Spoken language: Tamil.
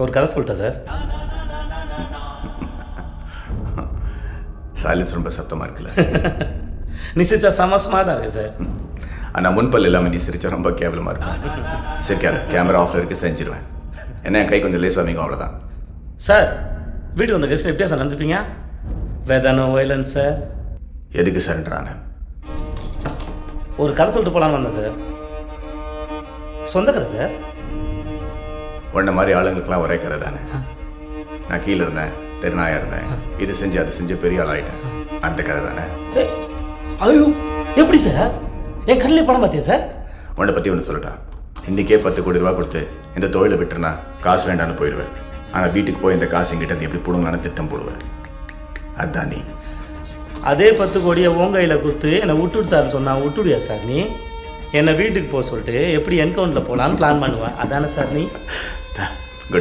ஒரு கதை சொல்லிட்டேன் சார். சைலன்ஸ் ரொம்ப சத்தமாக இருக்குல்ல? நீ சிரிச்சா செம ஸ்மார்ட்டாக இருக்கு சார். ஆனால் முன்பல் இல்லாமல் நீ சிரிச்சா ரொம்ப கேவலமாக இருக்கும். சிரிக்காத, கேமரா ஆஃபில் இருக்கு, செஞ்சிருவேன். என்ன என் கை கொஞ்சம் லேசாக அமைக்கும், அவ்வளோதான். சார் வீட்டுக்கு வந்த கெஸ்ட் எப்படியா சார் நடந்துப்பீங்க? வேதானோ வைலன்ஸ் சார். எதுக்கு சரண்டரான? ஒரு கதை சொல்லிட்டு போகலான்னு வந்தேன் சார். சொந்த கதை சார். உன்ன மாதிரி ஆளுங்களுக்கெல்லாம் ஒரே கதை தானே. நான் கீழே இருந்தேன், தெருநாயாக இருந்தேன், இது செஞ்சு அது செஞ்சு பெரிய ஆள் ஆகிட்டேன், அந்த கதை தானே. ஐயோ எப்படி சார்? என் கண்ணிலே படம் பார்த்தியா சார்? உன்னை பற்றி ஒன்று சொல்லட்டா? இன்றைக்கே 10 கோடி ரூபா கொடுத்து இந்த தொழிலை விட்டுருனா காசு வேண்டான்னு போயிடுவேன். ஆனால் வீட்டுக்கு போய் இந்த காசு எங்கிட்ட எப்படி போடுங்களான்னு திட்டம் போடுவேன். அதுதான் நீ. அதே 10 கோடியை உன் கையில் கொடுத்து என்னை விட்டுடு சார்னு சொன்னா விட்டுடுயா சார்? நீ என்னை வீட்டுக்கு போக சொல்லிட்டு எப்படி என்கவுண்டில் போகலான்னு பிளான் பண்ணுவேன், அதானே சார் நீ?